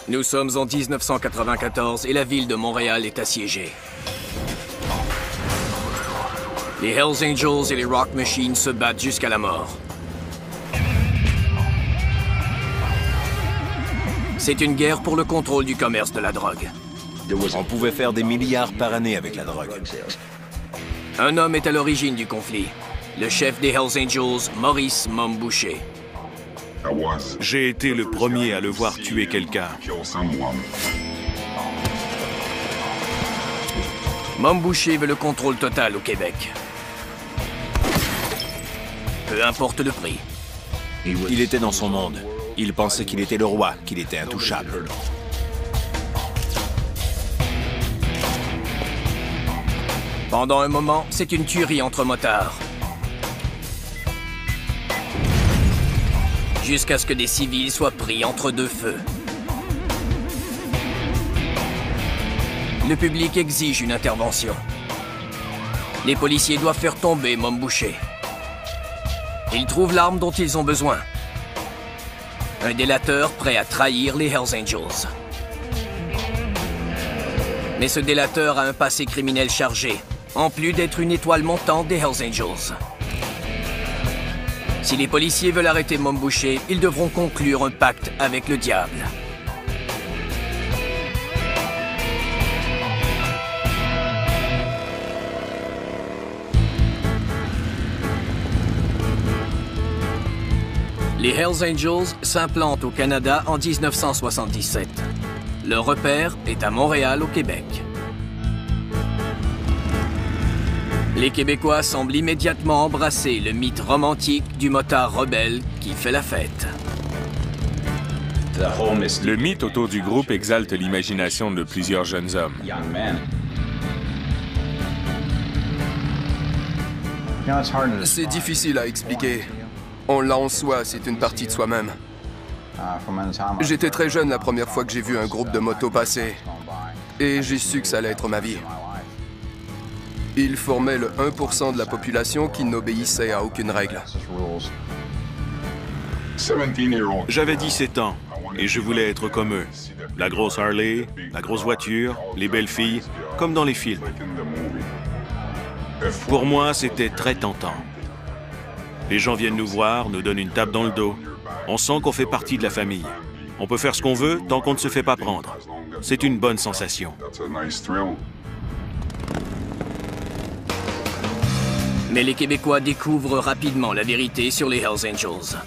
Nous sommes en 1994 et la ville de Montréal est assiégée. Les Hells Angels et les Rock Machines se battent jusqu'à la mort. C'est une guerre pour le contrôle du commerce de la drogue. On pouvait faire des milliards par année avec la drogue. Un homme est à l'origine du conflit. Le chef des Hells Angels, Maurice Mom Boucher. J'ai été le premier à le voir tuer quelqu'un. Mom Boucher veut le contrôle total au Québec. Peu importe le prix. Il était dans son monde. Il pensait qu'il était le roi, qu'il était intouchable. Pendant un moment, c'est une tuerie entre motards. Jusqu'à ce que des civils soient pris entre deux feux. Le public exige une intervention. Les policiers doivent faire tomber Mom Boucher. Ils trouvent l'arme dont ils ont besoin. Un délateur prêt à trahir les Hells Angels. Mais ce délateur a un passé criminel chargé, en plus d'être une étoile montante des Hells Angels. Si les policiers veulent arrêter Mom Boucher, ils devront conclure un pacte avec le diable. Les Hells Angels s'implantent au Canada en 1977. Leur repère est à Montréal, au Québec. Les Québécois semblent immédiatement embrasser le mythe romantique du motard rebelle qui fait la fête. Le mythe autour du groupe exalte l'imagination de plusieurs jeunes hommes. C'est difficile à expliquer. On l'a en soi, c'est une partie de soi-même. J'étais très jeune la première fois que j'ai vu un groupe de motos passer. Et j'ai su que ça allait être ma vie. Ils formaient le 1% de la population qui n'obéissait à aucune règle. J'avais 17 ans et je voulais être comme eux. La grosse Harley, la grosse voiture, les belles filles, comme dans les films. Pour moi, c'était très tentant. Les gens viennent nous voir, nous donnent une tape dans le dos. On sent qu'on fait partie de la famille. On peut faire ce qu'on veut tant qu'on ne se fait pas prendre. C'est une bonne sensation. Mais les Québécois découvrent rapidement la vérité sur les Hells Angels.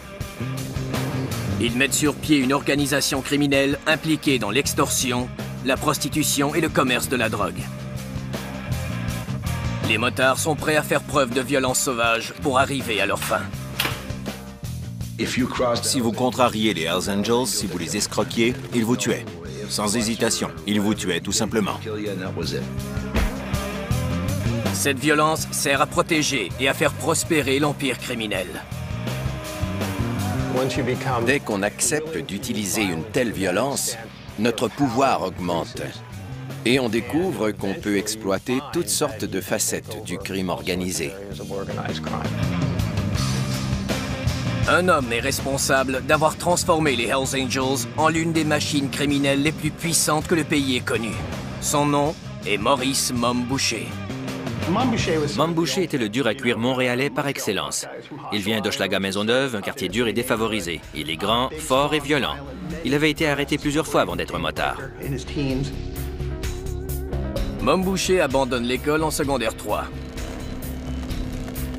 Ils mettent sur pied une organisation criminelle impliquée dans l'extorsion, la prostitution et le commerce de la drogue. Les motards sont prêts à faire preuve de violence sauvage pour arriver à leur fin. Si vous contrariez les Hells Angels, si vous les escroquiez, ils vous tuaient. Sans hésitation, ils vous tuaient tout simplement. Cette violence sert à protéger et à faire prospérer l'empire criminel. Dès qu'on accepte d'utiliser une telle violence, notre pouvoir augmente. Et on découvre qu'on peut exploiter toutes sortes de facettes du crime organisé. Un homme est responsable d'avoir transformé les Hells Angels en l'une des machines criminelles les plus puissantes que le pays ait connues. Son nom est Maurice Mom Boucher. Mom Boucher était le dur à cuire montréalais par excellence. Il vient d'Hochelaga-Maisonneuve, un quartier dur et défavorisé. Il est grand, fort et violent. Il avait été arrêté plusieurs fois avant d'être un motard. Mom Boucher abandonne l'école en secondaire 3.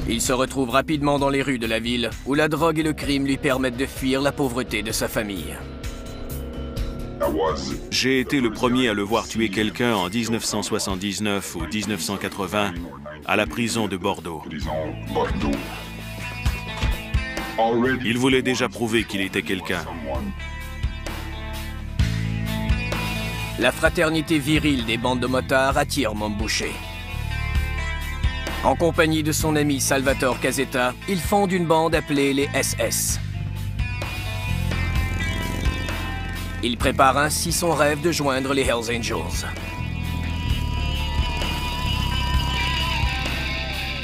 Il se retrouve rapidement dans les rues de la ville, où la drogue et le crime lui permettent de fuir la pauvreté de sa famille. J'ai été le premier à le voir tuer quelqu'un en 1979 ou 1980 à la prison de Bordeaux. Il voulait déjà prouver qu'il était quelqu'un. La fraternité virile des bandes de motards attire Mom Boucher. En compagnie de son ami Salvatore Casetta, ils fondent une bande appelée les SS. Il prépare ainsi son rêve de joindre les Hells Angels.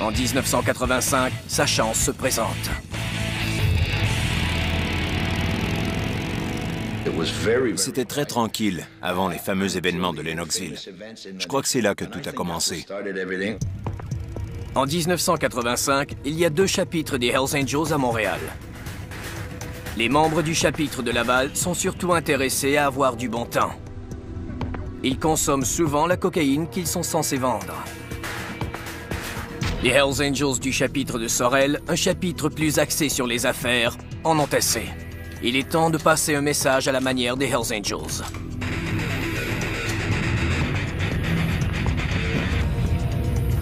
En 1985, sa chance se présente. C'était très tranquille avant les fameux événements de Lennoxville. Je crois que c'est là que tout a commencé. En 1985, il y a 2 chapitres des Hells Angels à Montréal. Les membres du chapitre de Laval sont surtout intéressés à avoir du bon temps. Ils consomment souvent la cocaïne qu'ils sont censés vendre. Les Hells Angels du chapitre de Sorel, un chapitre plus axé sur les affaires, en ont assez. Il est temps de passer un message à la manière des Hells Angels.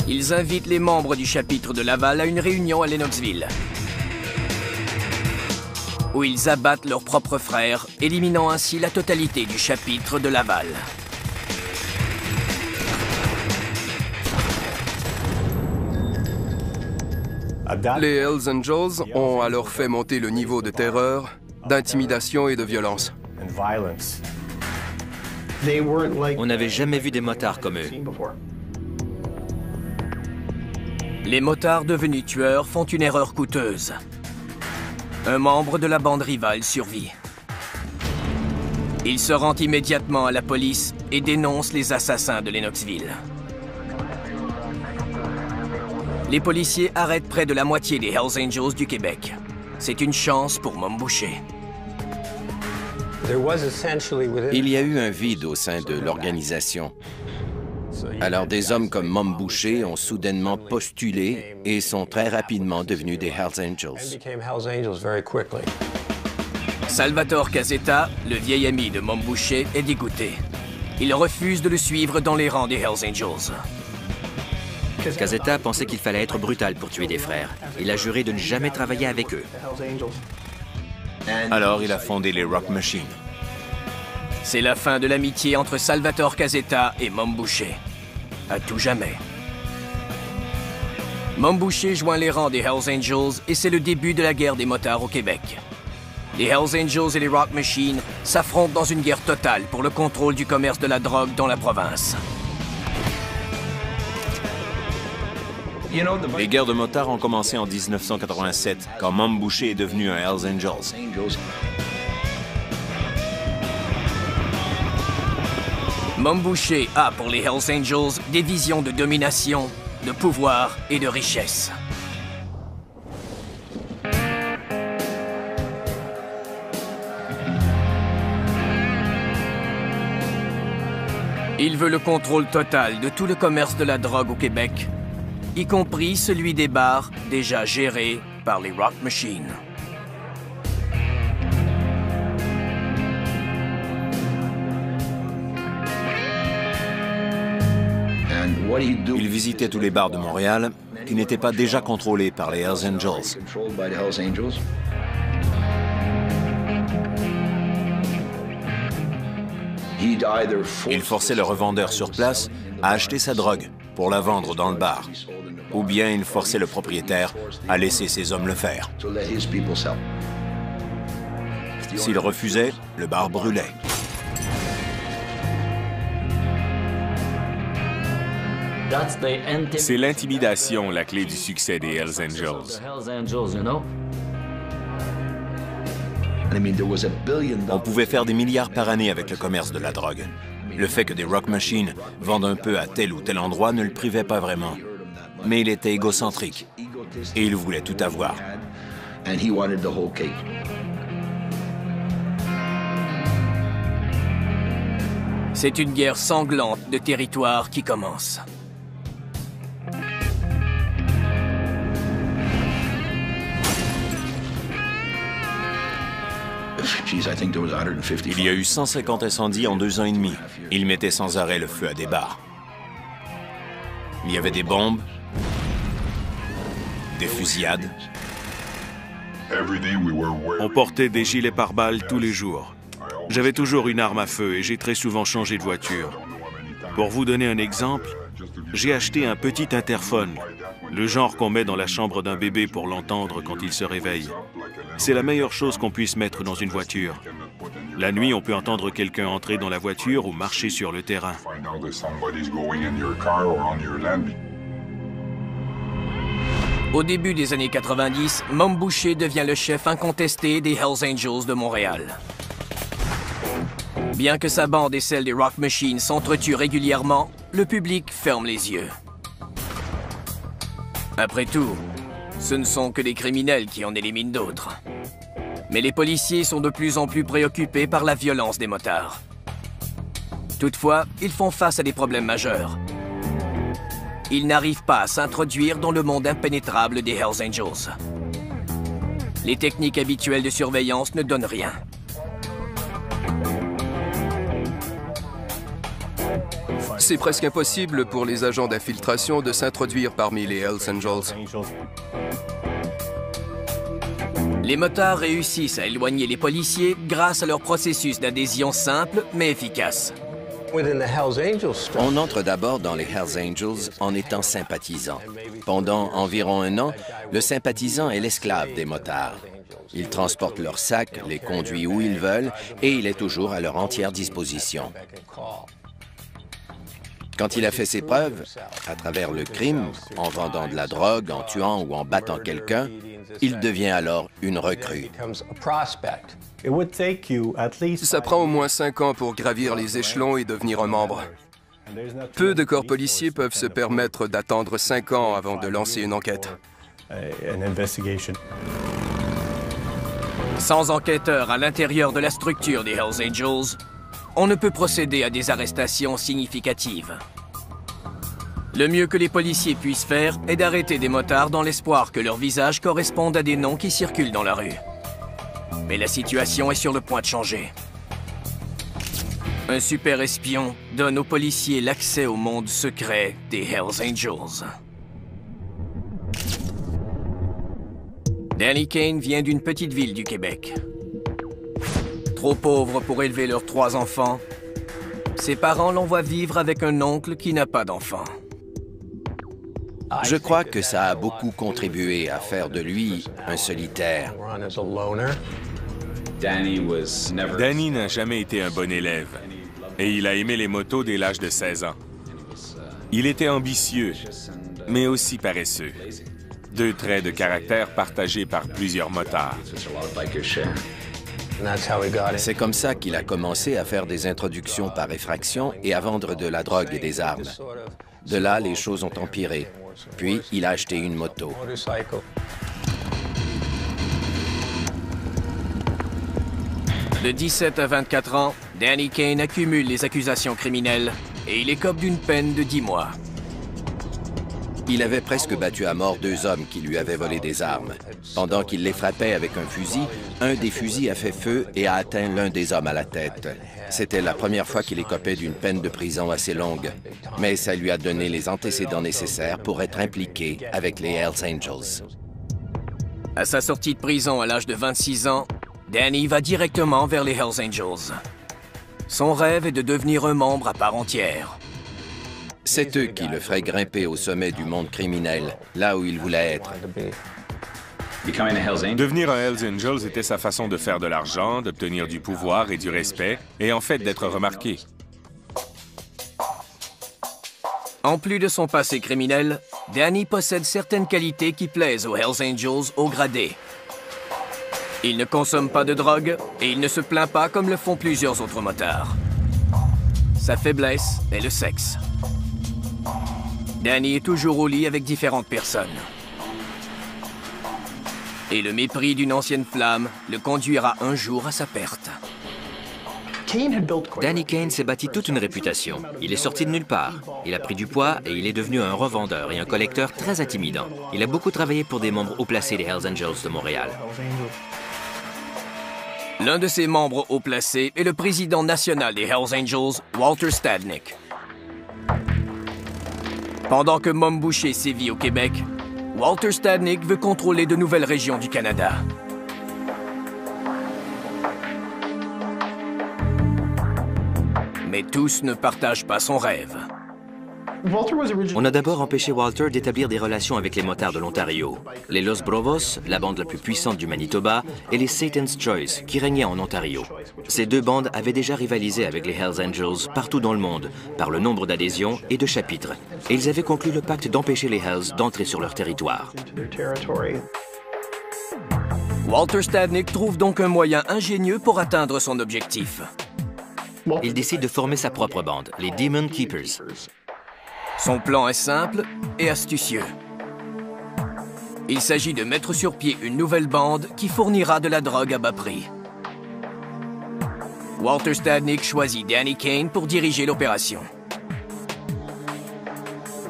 Ils invitent les membres du chapitre de Laval à une réunion à Lennoxville, où ils abattent leurs propres frères, éliminant ainsi la totalité du chapitre de Laval. Les Hells Angels ont alors fait monter le niveau de terreur, d'intimidation et de violence. On n'avait jamais vu des motards comme eux. Les motards devenus tueurs font une erreur coûteuse. Un membre de la bande rivale survit. Il se rend immédiatement à la police et dénonce les assassins de Lennoxville. Les policiers arrêtent près de la moitié des Hells Angels du Québec. C'est une chance pour Mom Boucher. Il y a eu un vide au sein de l'organisation. Alors des hommes comme Mom Boucher ont soudainement postulé et sont très rapidement devenus des Hells Angels. Salvatore Casetta, le vieil ami de Mom Boucher, est dégoûté. Il refuse de le suivre dans les rangs des Hells Angels. Casetta pensait qu'il fallait être brutal pour tuer des frères. Il a juré de ne jamais travailler avec eux. Alors il a fondé les Rock Machine. C'est la fin de l'amitié entre Salvatore Casetta et Mom Boucher. À tout jamais. Mom Boucher joint les rangs des Hells Angels et c'est le début de la guerre des motards au Québec. Les Hells Angels et les Rock Machine s'affrontent dans une guerre totale pour le contrôle du commerce de la drogue dans la province. Les guerres de motards ont commencé en 1987, quand Mom Boucher est devenu un Hells Angels. Mom Boucher a pour les Hells Angels des visions de domination, de pouvoir et de richesse. Il veut le contrôle total de tout le commerce de la drogue au Québec, y compris celui des bars déjà gérés par les Rock Machine. Il visitait tous les bars de Montréal qui n'étaient pas déjà contrôlés par les Hells Angels. Il forçait le revendeur sur place à acheter sa drogue pour la vendre dans le bar. Ou bien il forçait le propriétaire à laisser ses hommes le faire. S'il refusait, le bar brûlait. C'est l'intimidation, la clé du succès des Hells Angels. On pouvait faire des milliards par année avec le commerce de la drogue. Le fait que des Rock Machine vendent un peu à tel ou tel endroit ne le privait pas vraiment. Mais il était égocentrique et il voulait tout avoir. C'est une guerre sanglante de territoire qui commence. Il y a eu 150 incendies en 2 ans et demi. Ils mettaient sans arrêt le feu à des bars. Il y avait des bombes, des fusillades. On portait des gilets pare-balles tous les jours. J'avais toujours une arme à feu et j'ai très souvent changé de voiture. Pour vous donner un exemple, j'ai acheté un petit interphone, le genre qu'on met dans la chambre d'un bébé pour l'entendre quand il se réveille. C'est la meilleure chose qu'on puisse mettre dans une voiture. La nuit, on peut entendre quelqu'un entrer dans la voiture ou marcher sur le terrain. Au début des années 90, Mom Boucher devient le chef incontesté des Hells Angels de Montréal. Bien que sa bande et celle des Rock Machine s'entretuent régulièrement, le public ferme les yeux. Après tout, ce ne sont que des criminels qui en éliminent d'autres. Mais les policiers sont de plus en plus préoccupés par la violence des motards. Toutefois, ils font face à des problèmes majeurs. Ils n'arrivent pas à s'introduire dans le monde impénétrable des Hells Angels. Les techniques habituelles de surveillance ne donnent rien. C'est presque impossible pour les agents d'infiltration de s'introduire parmi les Hells Angels. Les motards réussissent à éloigner les policiers grâce à leur processus d'adhésion simple mais efficace. On entre d'abord dans les Hells Angels en étant sympathisant. Pendant environ un an, le sympathisant est l'esclave des motards. Il transporte leurs sacs, les conduit où ils veulent et il est toujours à leur entière disposition. Quand il a fait ses preuves, à travers le crime, en vendant de la drogue, en tuant ou en battant quelqu'un, il devient alors une recrue. Ça prend au moins 5 ans pour gravir les échelons et devenir un membre. Peu de corps policiers peuvent se permettre d'attendre 5 ans avant de lancer une enquête. Sans enquêteurs à l'intérieur de la structure des Hells Angels, on ne peut procéder à des arrestations significatives. Le mieux que les policiers puissent faire est d'arrêter des motards dans l'espoir que leurs visages correspondent à des noms qui circulent dans la rue. Mais la situation est sur le point de changer. Un super espion donne aux policiers l'accès au monde secret des Hells Angels. Danny Kane vient d'une petite ville du Québec. Trop pauvre pour élever leurs 3 enfants, ses parents l'envoient vivre avec un oncle qui n'a pas d'enfants. Je crois que ça a beaucoup contribué à faire de lui un solitaire. Danny n'a jamais été un bon élève et il a aimé les motos dès l'âge de 16 ans. Il était ambitieux, mais aussi paresseux. 2 traits de caractère partagés par plusieurs motards. C'est comme ça qu'il a commencé à faire des introductions par effraction et à vendre de la drogue et des armes. De là, les choses ont empiré. Puis, il a acheté une moto. De 17 à 24 ans, Danny Kane accumule les accusations criminelles et il écope d'une peine de 10 mois. Il avait presque battu à mort 2 hommes qui lui avaient volé des armes. Pendant qu'il les frappait avec un fusil, un des fusils a fait feu et a atteint l'un des hommes à la tête. C'était la première fois qu'il écopait d'une peine de prison assez longue, mais ça lui a donné les antécédents nécessaires pour être impliqué avec les Hells Angels. À sa sortie de prison à l'âge de 26 ans, Danny va directement vers les Hells Angels. Son rêve est de devenir un membre à part entière. C'est eux qui le feraient grimper au sommet du monde criminel, là où il voulait être. Devenir un Hells Angels était sa façon de faire de l'argent, d'obtenir du pouvoir et du respect, et en fait d'être remarqué. En plus de son passé criminel, Danny possède certaines qualités qui plaisent aux Hells Angels haut gradés. Il ne consomme pas de drogue et il ne se plaint pas comme le font plusieurs autres motards. Sa faiblesse est le sexe. Danny est toujours au lit avec différentes personnes. Et le mépris d'une ancienne flamme le conduira un jour à sa perte. Danny Kane s'est bâti toute une réputation. Il est sorti de nulle part. Il a pris du poids et il est devenu un revendeur et un collecteur très intimidant. Il a beaucoup travaillé pour des membres haut placés des Hells Angels de Montréal. L'un de ses membres haut placés est le président national des Hells Angels, Walter Stadnick. Pendant que Mom Boucher sévit au Québec, Walter Stadnick veut contrôler de nouvelles régions du Canada. Mais tous ne partagent pas son rêve. On a d'abord empêché Walter d'établir des relations avec les motards de l'Ontario, les Los Brovos, la bande la plus puissante du Manitoba, et les Satan's Choice, qui régnaient en Ontario. Ces 2 bandes avaient déjà rivalisé avec les Hells Angels partout dans le monde, par le nombre d'adhésions et de chapitres. Et ils avaient conclu le pacte d'empêcher les Hells d'entrer sur leur territoire. Walter Stadnick trouve donc un moyen ingénieux pour atteindre son objectif. il décide de former sa propre bande, les Demon Keepers. Son plan est simple et astucieux. Il s'agit de mettre sur pied une nouvelle bande qui fournira de la drogue à bas prix. Walter Stadnick choisit Danny Kane pour diriger l'opération.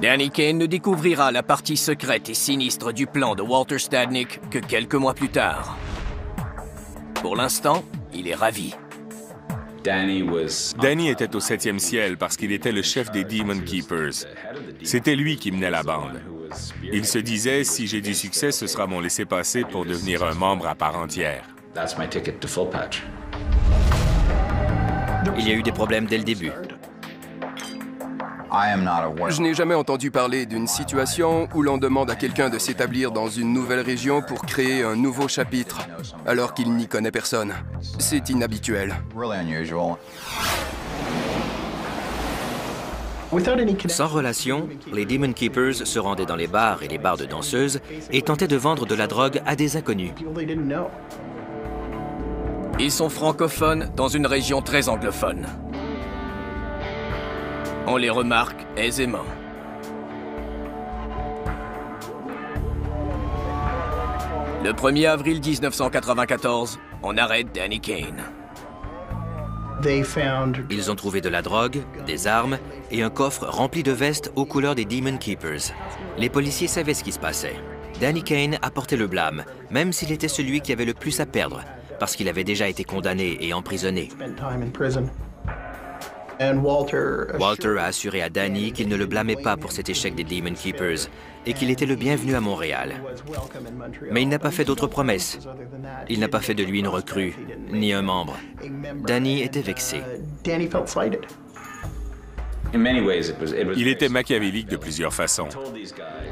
Danny Kane ne découvrira la partie secrète et sinistre du plan de Walter Stadnick que quelques mois plus tard. Pour l'instant, il est ravi. Danny était au 7e ciel parce qu'il était le chef des Demon Keepers. C'était lui qui menait la bande. Il se disait, si j'ai du succès, ce sera mon laissez-passer pour devenir un membre à part entière. Il y a eu des problèmes dès le début. Je n'ai jamais entendu parler d'une situation où l'on demande à quelqu'un de s'établir dans une nouvelle région pour créer un nouveau chapitre, alors qu'il n'y connaît personne. C'est inhabituel. Sans relation, les Demon Keepers se rendaient dans les bars et les bars de danseuses et tentaient de vendre de la drogue à des inconnus. Ils sont francophones dans une région très anglophone. On les remarque aisément. Le 1er avril 1994, on arrête Danny Kane. Ils ont trouvé de la drogue, des armes et un coffre rempli de vestes aux couleurs des Demon Keepers. Les policiers savaient ce qui se passait. Danny Kane a porté le blâme, même s'il était celui qui avait le plus à perdre, parce qu'il avait déjà été condamné et emprisonné. Walter a assuré à Danny qu'il ne le blâmait pas pour cet échec des Demon Keepers et qu'il était le bienvenu à Montréal. Mais il n'a pas fait d'autres promesses. Il n'a pas fait de lui une recrue, ni un membre. Danny était vexé. Il était machiavélique de plusieurs façons.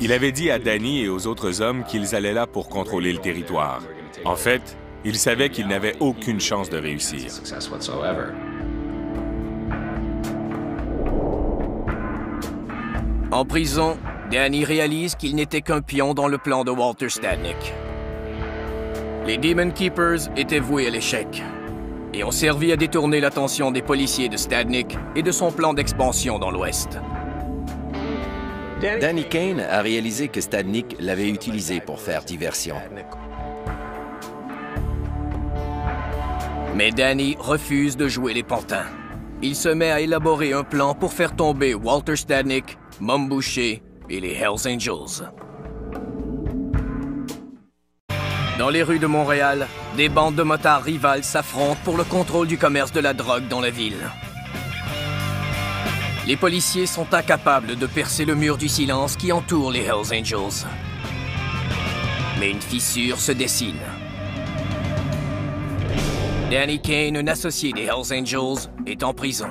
Il avait dit à Danny et aux autres hommes qu'ils allaient là pour contrôler le territoire. En fait, il savait qu'il n'avait aucune chance de réussir. En prison, Danny réalise qu'il n'était qu'un pion dans le plan de Walter Stadnick. Les Demon Keepers étaient voués à l'échec et ont servi à détourner l'attention des policiers de Stadnick et de son plan d'expansion dans l'Ouest. Danny Kane a réalisé que Stadnick l'avait utilisé pour faire diversion. Mais Danny refuse de jouer les pantins. Il se met à élaborer un plan pour faire tomber Walter Stadnick, Mom Boucher et les Hells Angels. Dans les rues de Montréal, des bandes de motards rivales s'affrontent pour le contrôle du commerce de la drogue dans la ville. Les policiers sont incapables de percer le mur du silence qui entoure les Hells Angels. Mais une fissure se dessine. Danny Kane, un associé des Hells Angels, est en prison.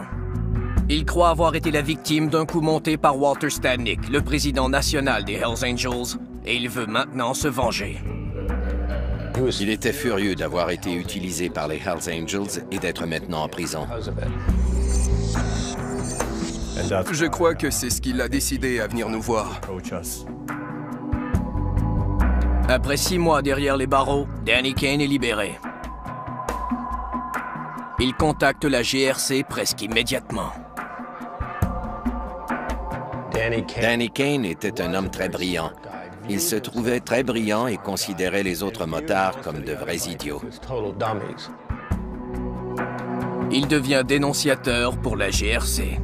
Il croit avoir été la victime d'un coup monté par Walter Stadnick, le président national des Hells Angels, et il veut maintenant se venger. Il était furieux d'avoir été utilisé par les Hells Angels et d'être maintenant en prison. Je crois que c'est ce qui l'a décidé à venir nous voir. Après 6 mois derrière les barreaux, Danny Kane est libéré. Il contacte la GRC presque immédiatement. Danny Kane était un homme très brillant. Il se trouvait très brillant et considérait les autres motards comme de vrais idiots. Il devient dénonciateur pour la GRC.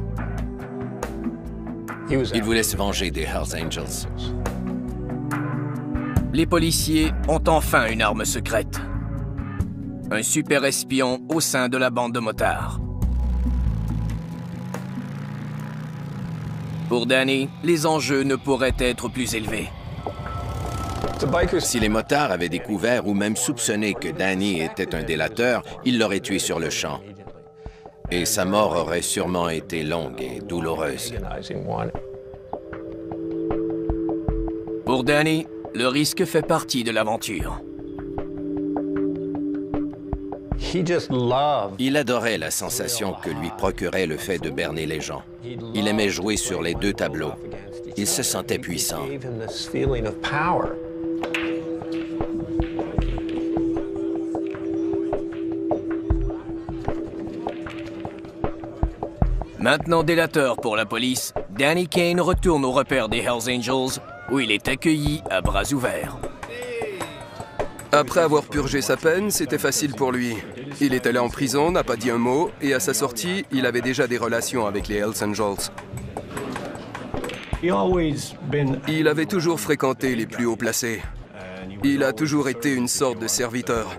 Il voulait se venger des Hells Angels. Les policiers ont enfin une arme secrète. Un super espion au sein de la bande de motards. Pour Danny, les enjeux ne pourraient être plus élevés. Si les motards avaient découvert ou même soupçonné que Danny était un délateur, ils l'auraient tué sur le champ. Et sa mort aurait sûrement été longue et douloureuse. Pour Danny, le risque fait partie de l'aventure. Il adorait la sensation que lui procurait le fait de berner les gens. Il aimait jouer sur les deux tableaux. Il se sentait puissant. Maintenant délateur pour la police, Danny Kane retourne au repère des Hells Angels, où il est accueilli à bras ouverts. Après avoir purgé sa peine, c'était facile pour lui. Il était là en prison, n'a pas dit un mot, et à sa sortie, il avait déjà des relations avec les Hells Angels. Il avait toujours fréquenté les plus haut placés. Il a toujours été une sorte de serviteur.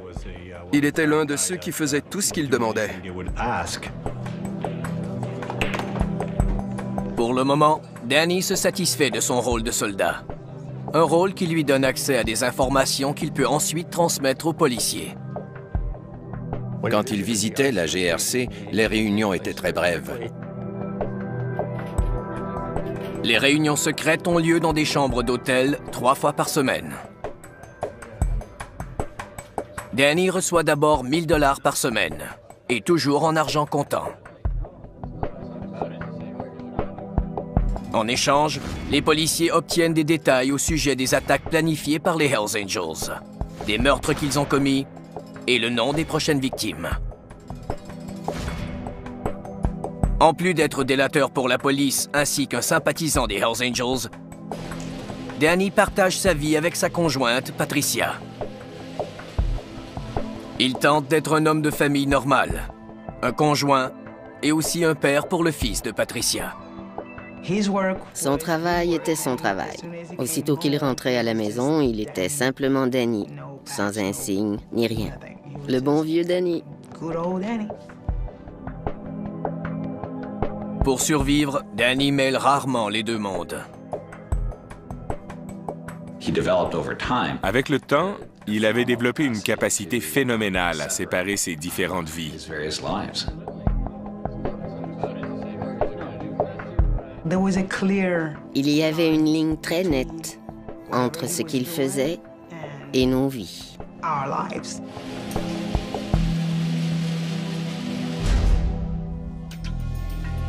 Il était l'un de ceux qui faisaient tout ce qu'il demandait. Pour le moment, Danny se satisfait de son rôle de soldat. Un rôle qui lui donne accès à des informations qu'il peut ensuite transmettre aux policiers. Quand il visitait la GRC, les réunions étaient très brèves. Les réunions secrètes ont lieu dans des chambres d'hôtel 3 fois par semaine. Danny reçoit d'abord 1 000 $ par semaine, et toujours en argent comptant. En échange, les policiers obtiennent des détails au sujet des attaques planifiées par les Hells Angels, des meurtres qu'ils ont commis et le nom des prochaines victimes. En plus d'être délateur pour la police ainsi qu'un sympathisant des Hells Angels, Danny partage sa vie avec sa conjointe, Patricia. Il tente d'être un homme de famille normal, un conjoint et aussi un père pour le fils de Patricia. Son travail était son travail. Aussitôt qu'il rentrait à la maison, il était simplement Danny, sans insigne ni rien. Le bon vieux Danny. Pour survivre, Danny mêle rarement les deux mondes. Avec le temps, il avait développé une capacité phénoménale à séparer ses différentes vies. Il y avait une ligne très nette entre ce qu'il faisait et nos vies.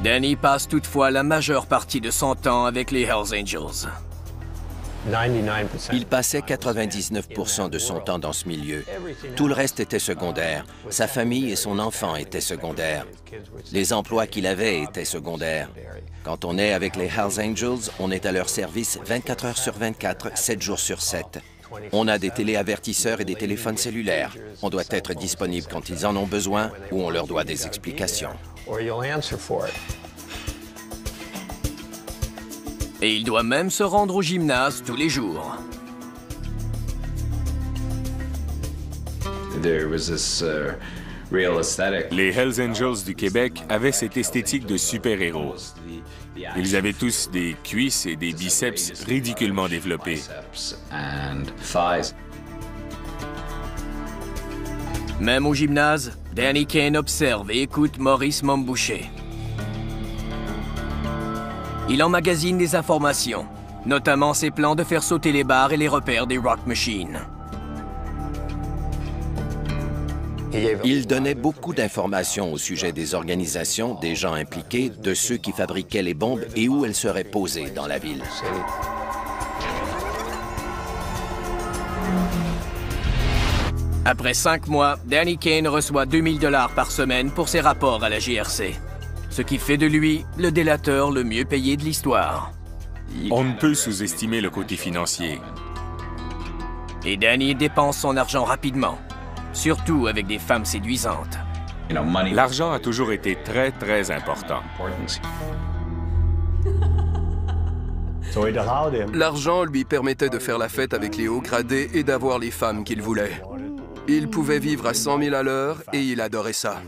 Danny passe toutefois la majeure partie de son temps avec les Hells Angels. Il passait 99% de son temps dans ce milieu. Tout le reste était secondaire. Sa famille et son enfant étaient secondaires. Les emplois qu'il avait étaient secondaires. Quand on est avec les Hells Angels, on est à leur service 24 heures sur 24, 7 jours sur 7. On a des téléavertisseurs et des téléphones cellulaires. On doit être disponible quand ils en ont besoin ou on leur doit des explications. Et il doit même se rendre au gymnase tous les jours. Les Hells Angels du Québec avaient cette esthétique de super-héros. Ils avaient tous des cuisses et des biceps ridiculement développés. Même au gymnase, Danny Kane observe et écoute Maurice Momboucher. Il emmagasine des informations, notamment ses plans de faire sauter les barres et les repères des Rock Machine. Il donnait beaucoup d'informations au sujet des organisations, des gens impliqués, de ceux qui fabriquaient les bombes et où elles seraient posées dans la ville. Après 5 mois, Danny Kane reçoit 2 000 $ par semaine pour ses rapports à la GRC. Ce qui fait de lui le délateur le mieux payé de l'histoire. On ne peut sous-estimer le côté financier. Et Danny dépense son argent rapidement, surtout avec des femmes séduisantes. L'argent a toujours été très, très important. L'argent lui permettait de faire la fête avec les hauts gradés et d'avoir les femmes qu'il voulait. Il pouvait vivre à 100 000 à l'heure et il adorait ça.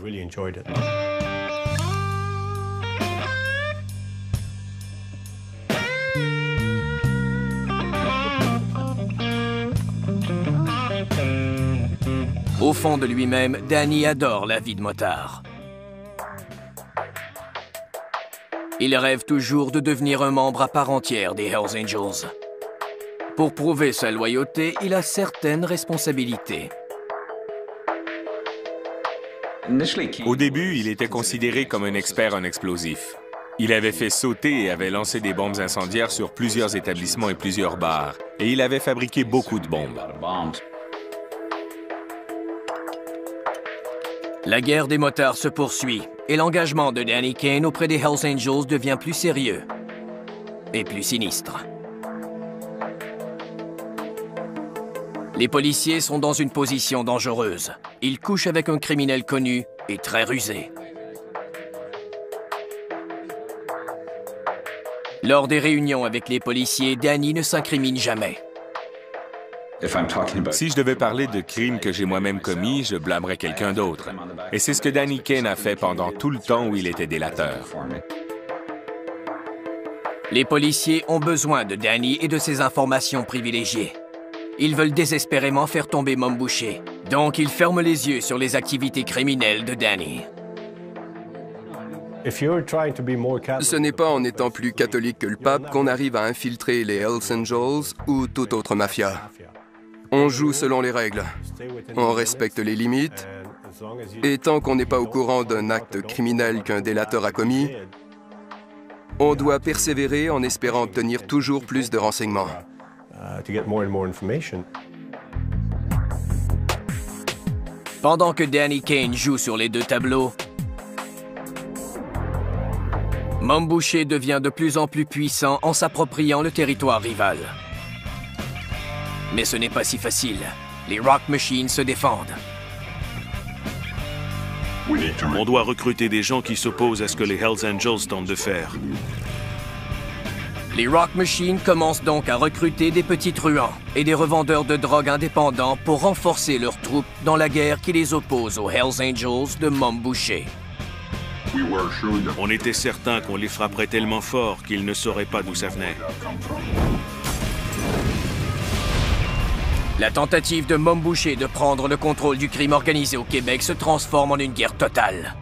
Au fond de lui-même, Danny adore la vie de motard. Il rêve toujours de devenir un membre à part entière des Hells Angels. Pour prouver sa loyauté, il a certaines responsabilités. Au début, il était considéré comme un expert en explosifs. Il avait fait sauter et avait lancé des bombes incendiaires sur plusieurs établissements et plusieurs bars. Et il avait fabriqué beaucoup de bombes. La guerre des motards se poursuit et l'engagement de Danny Kane auprès des Hells Angels devient plus sérieux et plus sinistre. Les policiers sont dans une position dangereuse. Ils couchent avec un criminel connu et très rusé. Lors des réunions avec les policiers, Danny ne s'incrimine jamais. Si je devais parler de crimes que j'ai moi-même commis, je blâmerais quelqu'un d'autre. Et c'est ce que Danny Kane a fait pendant tout le temps où il était délateur. Les policiers ont besoin de Danny et de ses informations privilégiées. Ils veulent désespérément faire tomber Mom Boucher. Donc, ils ferment les yeux sur les activités criminelles de Danny. Ce n'est pas en étant plus catholique que le pape qu'on arrive à infiltrer les Hells Angels ou toute autre mafia. On joue selon les règles. On respecte les limites. Et tant qu'on n'est pas au courant d'un acte criminel qu'un délateur a commis, on doit persévérer en espérant obtenir toujours plus de renseignements. Pendant que Danny Kane joue sur les deux tableaux, Mom Boucher devient de plus en plus puissant en s'appropriant le territoire rival. Mais ce n'est pas si facile. Les Rock Machines se défendent. On doit recruter des gens qui s'opposent à ce que les Hells Angels tentent de faire. Les Rock Machines commencent donc à recruter des petits truands et des revendeurs de drogue indépendants pour renforcer leurs troupes dans la guerre qui les oppose aux Hells Angels de Mom Boucher. On était certain qu'on les frapperait tellement fort qu'ils ne sauraient pas d'où ça venait. La tentative de Mom Boucher de prendre le contrôle du crime organisé au Québec se transforme en une guerre totale.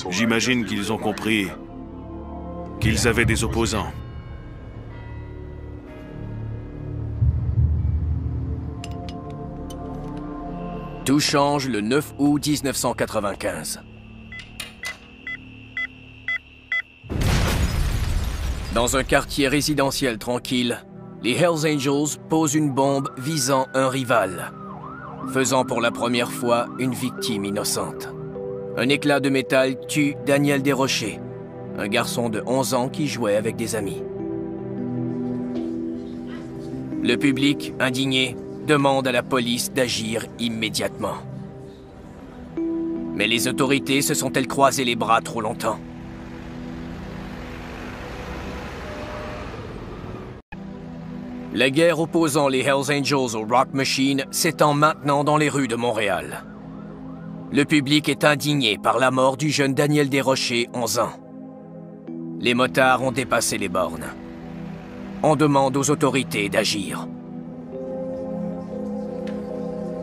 J'imagine qu'ils ont compris qu'ils avaient des opposants. Tout change le 9 août 1995. Dans un quartier résidentiel tranquille, les Hells Angels posent une bombe visant un rival, faisant pour la première fois une victime innocente. Un éclat de métal tue Daniel Desrochers, un garçon de 11 ans qui jouait avec des amis. Le public, indigné, demande à la police d'agir immédiatement. Mais les autorités se sont-elles croisées les bras trop longtemps? La guerre opposant les Hells Angels aux Rock Machines s'étend maintenant dans les rues de Montréal. Le public est indigné par la mort du jeune Daniel Desrochers, 11 ans. Les motards ont dépassé les bornes. On demande aux autorités d'agir.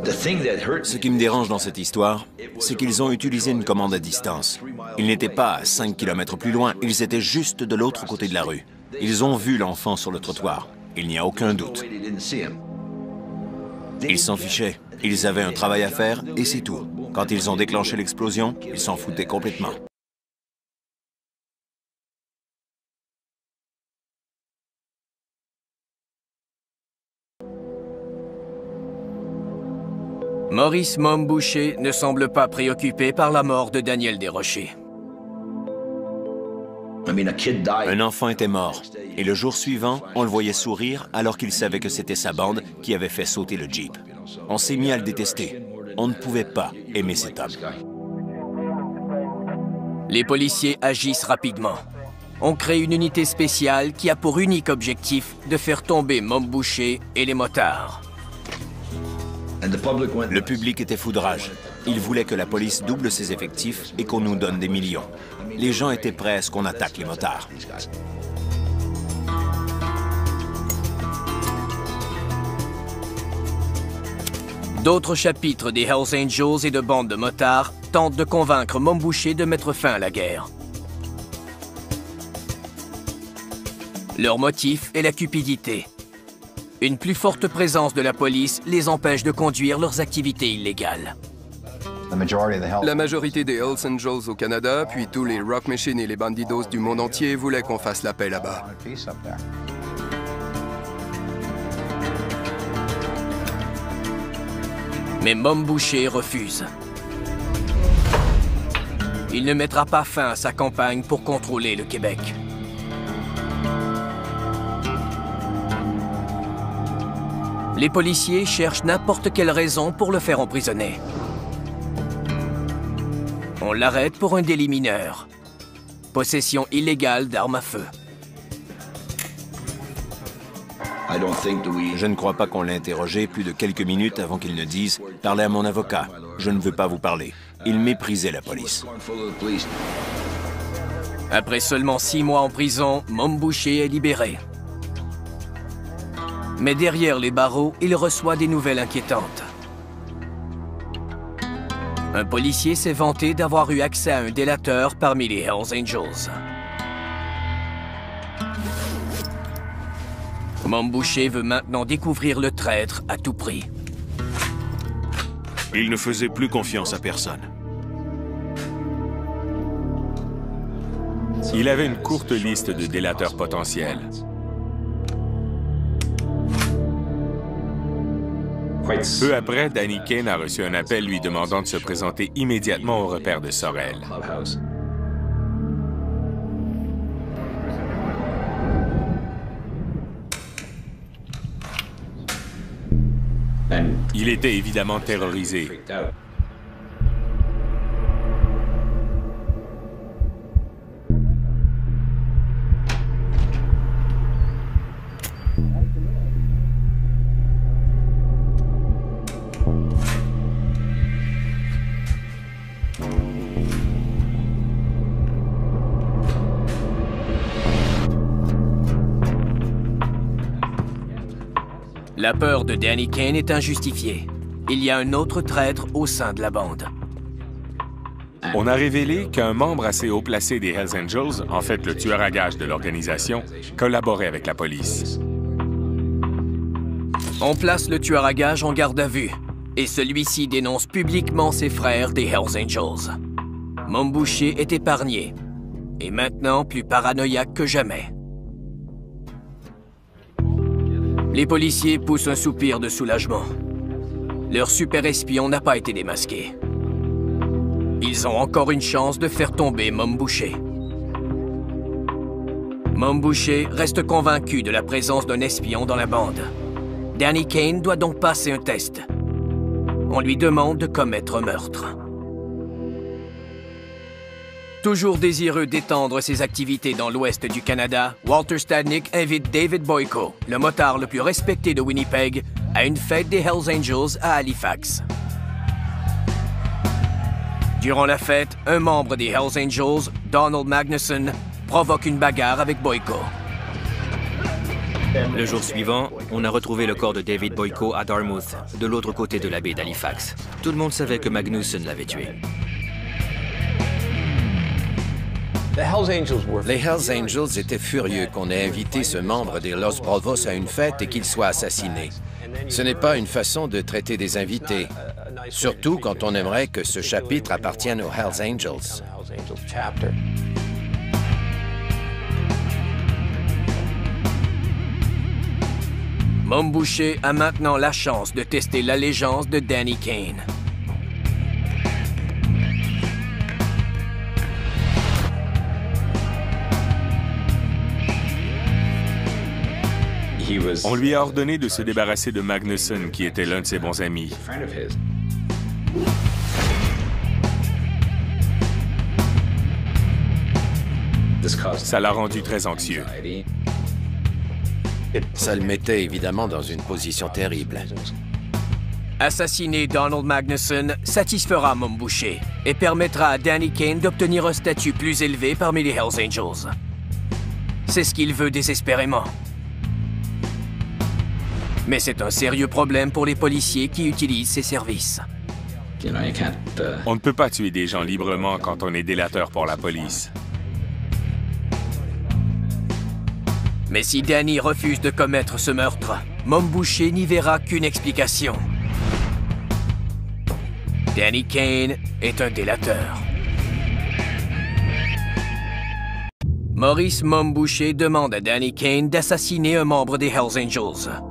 Ce qui me dérange dans cette histoire, c'est qu'ils ont utilisé une commande à distance. Ils n'étaient pas à 5 km plus loin, ils étaient juste de l'autre côté de la rue. Ils ont vu l'enfant sur le trottoir. Il n'y a aucun doute. Ils s'en fichaient. Ils avaient un travail à faire et c'est tout. Quand ils ont déclenché l'explosion, ils s'en foutaient complètement. Maurice Mom Boucher ne semble pas préoccupé par la mort de Daniel Desrochers. Un enfant était mort, et le jour suivant, on le voyait sourire alors qu'il savait que c'était sa bande qui avait fait sauter le Jeep. On s'est mis à le détester. On ne pouvait pas aimer cet homme. Les policiers agissent rapidement. On crée une unité spéciale qui a pour unique objectif de faire tomber Mom Boucher et les motards. Le public était fou de rage. Il voulait que la police double ses effectifs et qu'on nous donne des millions. Les gens étaient prêts à ce qu'on attaque les motards. D'autres chapitres des Hells Angels et de bandes de motards tentent de convaincre Mom Boucher de mettre fin à la guerre. Leur motif est la cupidité. Une plus forte présence de la police les empêche de conduire leurs activités illégales. La majorité des Hells Angels au Canada, puis tous les Rock Machines et les Bandidos du monde entier voulaient qu'on fasse la paix là-bas. Mais Mom Boucher refuse. il ne mettra pas fin à sa campagne pour contrôler le Québec. Les policiers cherchent n'importe quelle raison pour le faire emprisonner. On l'arrête pour un délit mineur. Possession illégale d'armes à feu. Je ne crois pas qu'on l'ait interrogé plus de quelques minutes avant qu'il ne dise « Parlez à mon avocat. Je ne veux pas vous parler. » Il méprisait la police. Après seulement 6 mois en prison, Mom Boucher est libéré. Mais derrière les barreaux, il reçoit des nouvelles inquiétantes. Un policier s'est vanté d'avoir eu accès à un délateur parmi les Hells Angels. Mom Boucher veut maintenant découvrir le traître à tout prix. Il ne faisait plus confiance à personne. Il avait une courte liste de délateurs potentiels. Peu après, Danny Kane a reçu un appel lui demandant de se présenter immédiatement au repère de Sorel. Il était évidemment terrorisé. La peur de Danny Kane est injustifiée. Il y a un autre traître au sein de la bande. On a révélé qu'un membre assez haut placé des Hells Angels, en fait le tueur à gages de l'organisation, collaborait avec la police. On place le tueur à gages en garde à vue, et celui-ci dénonce publiquement ses frères des Hells Angels. Mom Boucher est épargné, et maintenant plus paranoïaque que jamais. Les policiers poussent un soupir de soulagement. Leur super espion n'a pas été démasqué. Ils ont encore une chance de faire tomber Mom Boucher. Mom Boucher reste convaincu de la présence d'un espion dans la bande. Danny Kane doit donc passer un test. On lui demande de commettre un meurtre. Toujours désireux d'étendre ses activités dans l'ouest du Canada, Walter Stadnick invite David Boyko, le motard le plus respecté de Winnipeg, à une fête des Hells Angels à Halifax. Durant la fête, un membre des Hells Angels, Donald Magnuson, provoque une bagarre avec Boyko. Le jour suivant, on a retrouvé le corps de David Boyko à Dartmouth, de l'autre côté de la baie d'Halifax. Tout le monde savait que Magnuson l'avait tué. Les Hells Angels étaient furieux qu'on ait invité ce membre des Los Bravos à une fête et qu'il soit assassiné. Ce n'est pas une façon de traiter des invités, surtout quand on aimerait que ce chapitre appartienne aux Hells Angels. Mom Boucher a maintenant la chance de tester l'allégeance de Danny Kane. On lui a ordonné de se débarrasser de Magnuson, qui était l'un de ses bons amis. Ça l'a rendu très anxieux. Ça le mettait évidemment dans une position terrible. Assassiner Donald Magnuson satisfera Mom Boucher et permettra à Danny Kane d'obtenir un statut plus élevé parmi les Hells Angels. C'est ce qu'il veut désespérément. Mais c'est un sérieux problème pour les policiers qui utilisent ses services. On ne peut pas tuer des gens librement quand on est délateur pour la police. Mais si Danny refuse de commettre ce meurtre, Mom Boucher n'y verra qu'une explication. Danny Kane est un délateur. Maurice Mom Boucher demande à Danny Kane d'assassiner un membre des Hells Angels.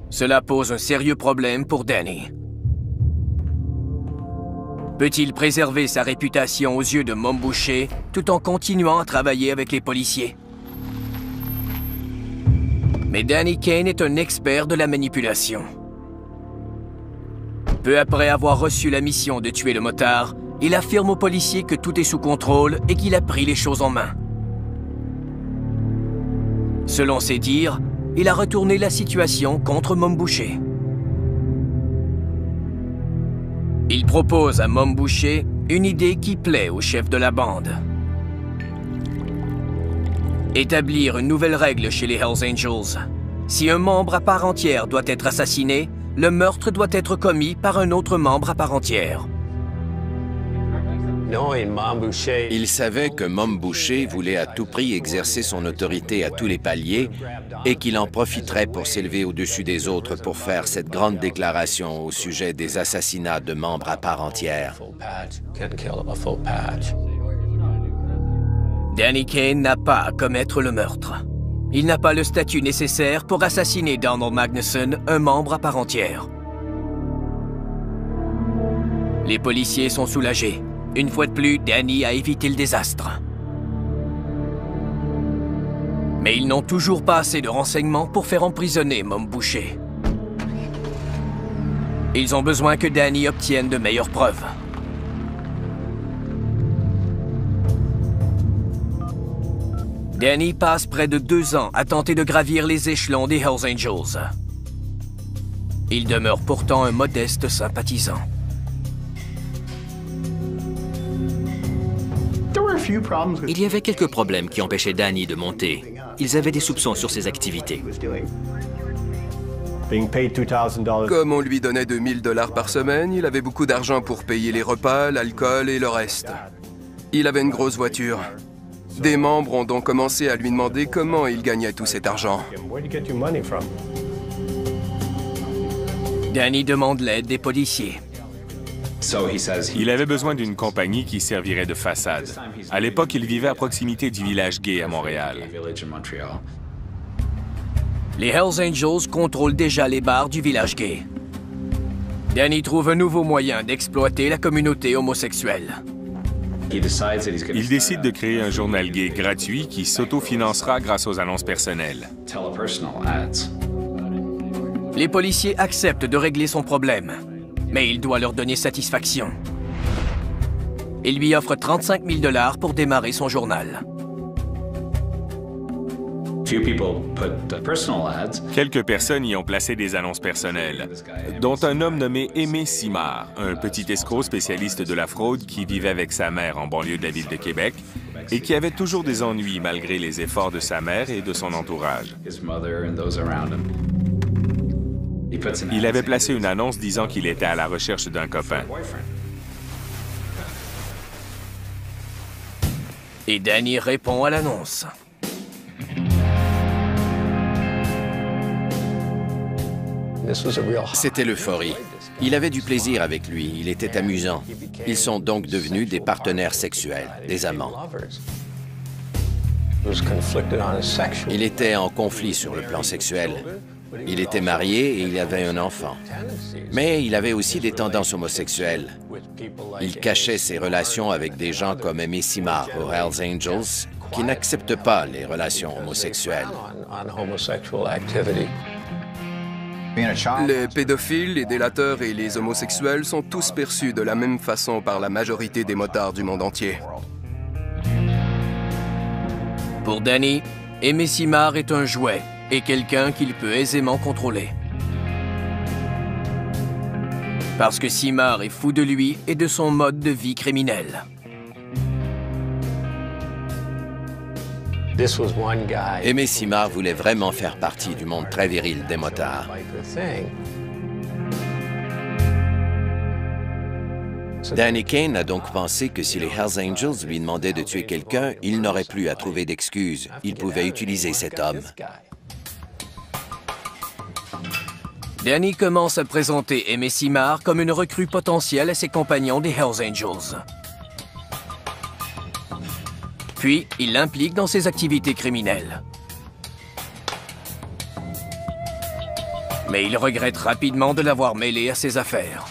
Cela pose un sérieux problème pour Danny. Peut-il préserver sa réputation aux yeux de Mom Boucher tout en continuant à travailler avec les policiers? Mais Danny Kane est un expert de la manipulation. Peu après avoir reçu la mission de tuer le motard, il affirme aux policiers que tout est sous contrôle et qu'il a pris les choses en main. Selon ses dires, il a retourné la situation contre Mom Boucher. Il propose à Mom Boucher une idée qui plaît au chef de la bande. Établir une nouvelle règle chez les Hells Angels. Si un membre à part entière doit être assassiné, le meurtre doit être commis par un autre membre à part entière. Il savait que Mom Boucher voulait à tout prix exercer son autorité à tous les paliers et qu'il en profiterait pour s'élever au-dessus des autres pour faire cette grande déclaration au sujet des assassinats de membres à part entière. Danny Kane n'a pas à commettre le meurtre. Il n'a pas le statut nécessaire pour assassiner Donald Magnuson, un membre à part entière. Les policiers sont soulagés. Une fois de plus, Danny a évité le désastre. Mais ils n'ont toujours pas assez de renseignements pour faire emprisonner Mom Boucher. Ils ont besoin que Danny obtienne de meilleures preuves. Danny passe près de 2 ans à tenter de gravir les échelons des Hells Angels. Il demeure pourtant un modeste sympathisant. Il y avait quelques problèmes qui empêchaient Danny de monter. Ils avaient des soupçons sur ses activités. Comme on lui donnait 2000 $ par semaine, il avait beaucoup d'argent pour payer les repas, l'alcool et le reste. Il avait une grosse voiture. Des membres ont donc commencé à lui demander comment il gagnait tout cet argent. Danny demande l'aide des policiers. Il avait besoin d'une compagnie qui servirait de façade. À l'époque, il vivait à proximité du village gay à Montréal. Les Hells Angels contrôlent déjà les bars du village gay. Danny trouve un nouveau moyen d'exploiter la communauté homosexuelle. Il décide de créer un journal gay gratuit qui s'autofinancera grâce aux annonces personnelles. Les policiers acceptent de régler son problème, mais il doit leur donner satisfaction. Il lui offre 35 000 $ pour démarrer son journal. Quelques personnes y ont placé des annonces personnelles, dont un homme nommé Aimé Simard, un petit escroc spécialiste de la fraude qui vivait avec sa mère en banlieue de la ville de Québec et qui avait toujours des ennuis malgré les efforts de sa mère et de son entourage. Il avait placé une annonce disant qu'il était à la recherche d'un copain. Et Danny répond à l'annonce. C'était l'euphorie. Il avait du plaisir avec lui, il était amusant. Ils sont donc devenus des partenaires sexuels, des amants. Il était en conflit sur le plan sexuel. Il était marié et il avait un enfant. Mais il avait aussi des tendances homosexuelles. Il cachait ses relations avec des gens comme Aimé Simard aux Hells Angels, qui n'acceptent pas les relations homosexuelles. Les pédophiles, les délateurs et les homosexuels sont tous perçus de la même façon par la majorité des motards du monde entier. Pour Danny, Aimé Simard est un jouet et quelqu'un qu'il peut aisément contrôler. Parce que Simard est fou de lui et de son mode de vie criminel. Aimé Simard voulait vraiment faire partie du monde très viril des motards. Danny Kane a donc pensé que si les Hells Angels lui demandaient de tuer quelqu'un, il n'aurait plus à trouver d'excuses. Il pouvait utiliser cet homme. Danny commence à présenter Aimé Simard comme une recrue potentielle à ses compagnons des Hells Angels. Puis, il l'implique dans ses activités criminelles. Mais il regrette rapidement de l'avoir mêlé à ses affaires.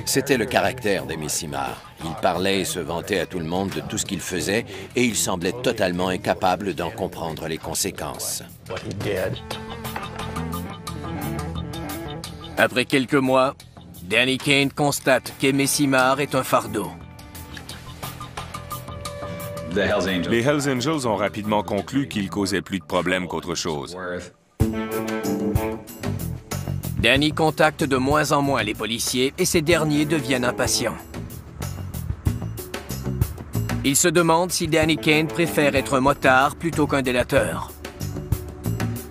C'était le caractère d'Amy Simard. Il parlait et se vantait à tout le monde de tout ce qu'il faisait et il semblait totalement incapable d'en comprendre les conséquences. Après quelques mois, Danny Kane constate qu'Amy Simard est un fardeau. Les Hells Angels ont rapidement conclu qu'il causait plus de problèmes qu'autre chose. Danny contacte de moins en moins les policiers et ces derniers deviennent impatients. Ils se demandent si Danny Kane préfère être un motard plutôt qu'un délateur.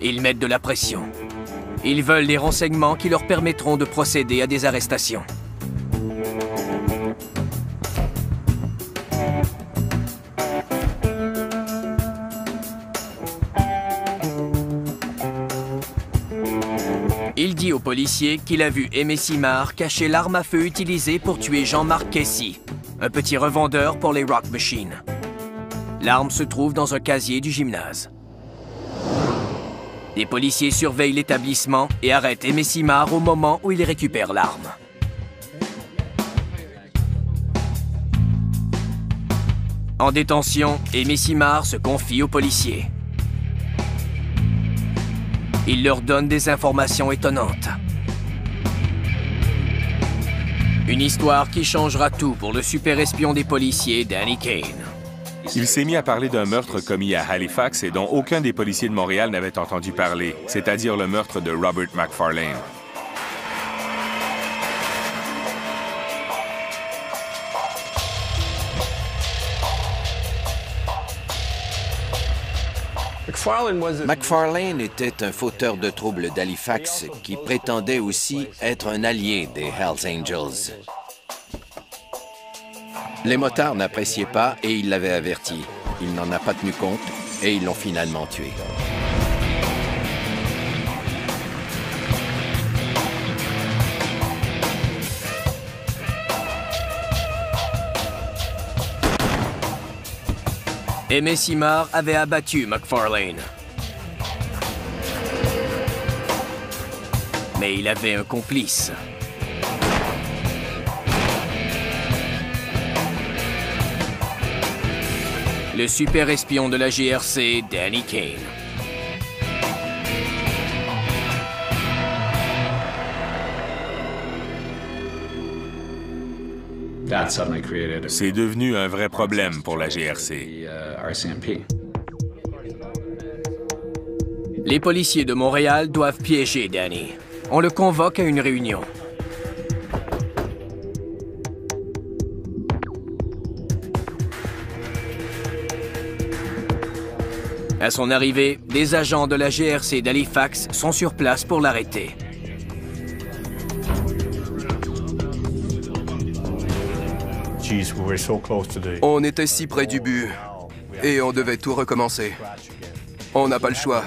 Ils mettent de la pression. Ils veulent des renseignements qui leur permettront de procéder à des arrestations. Il dit aux policiers qu'il a vu Amy Simard cacher l'arme à feu utilisée pour tuer Jean-Marc Casey, un petit revendeur pour les Rock Machine. L'arme se trouve dans un casier du gymnase. Les policiers surveillent l'établissement et arrêtent Amy Simard au moment où il récupère l'arme. En détention, Amy Simard se confie aux policiers. Il leur donne des informations étonnantes. Une histoire qui changera tout pour le super espion des policiers, Danny Kane. Il s'est mis à parler d'un meurtre commis à Halifax et dont aucun des policiers de Montréal n'avait entendu parler, c'est-à-dire le meurtre de Robert McFarlane. McFarlane était un fauteur de troubles d'Halifax qui prétendait aussi être un allié des Hells Angels. Les motards n'appréciaient pas et il l'avait averti. Il n'en a pas tenu compte et ils l'ont finalement tué. Amy Simard avait abattu McFarlane. Mais il avait un complice. Le super espion de la GRC, Danny Kane. C'est devenu un vrai problème pour la GRC. Les policiers de Montréal doivent piéger Danny. On le convoque à une réunion. À son arrivée, des agents de la GRC d'Halifax sont sur place pour l'arrêter. On était si près du but et on devait tout recommencer. On n'a pas le choix.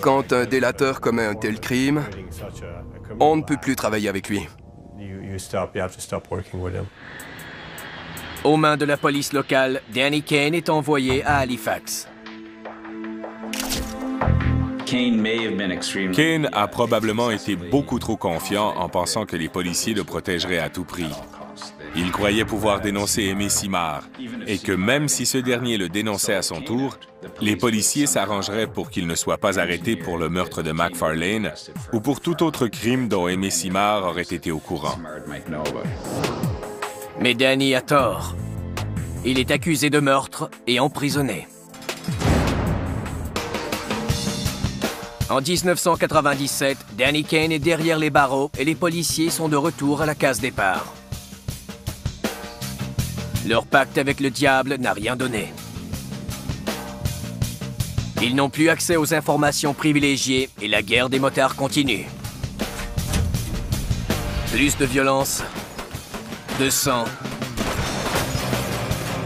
Quand un délateur commet un tel crime, on ne peut plus travailler avec lui. Aux mains de la police locale, Danny Kane est envoyé à Halifax. Kane a probablement été beaucoup trop confiant en pensant que les policiers le protégeraient à tout prix. Il croyait pouvoir dénoncer Amy Simard et que même si ce dernier le dénonçait à son tour, les policiers s'arrangeraient pour qu'il ne soit pas arrêté pour le meurtre de McFarlane ou pour tout autre crime dont Amy Simard aurait été au courant. Mais Danny a tort. Il est accusé de meurtre et emprisonné. En 1997, Danny Kane est derrière les barreaux et les policiers sont de retour à la case départ. Leur pacte avec le diable n'a rien donné. Ils n'ont plus accès aux informations privilégiées et la guerre des motards continue. Plus de violence, de sang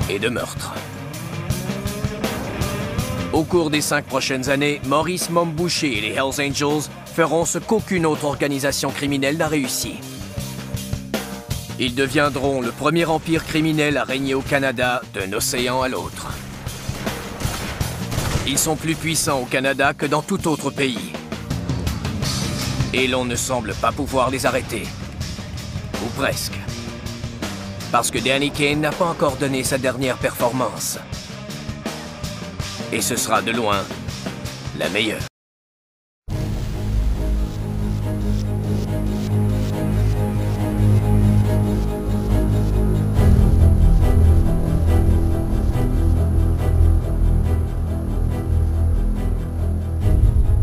et de meurtre. Au cours des 5 prochaines années, Maurice Momboucher et les Hells Angels feront ce qu'aucune autre organisation criminelle n'a réussi. Ils deviendront le premier empire criminel à régner au Canada d'un océan à l'autre. Ils sont plus puissants au Canada que dans tout autre pays. Et l'on ne semble pas pouvoir les arrêter. Ou presque. Parce que Danny Kane n'a pas encore donné sa dernière performance. Et ce sera de loin la meilleure.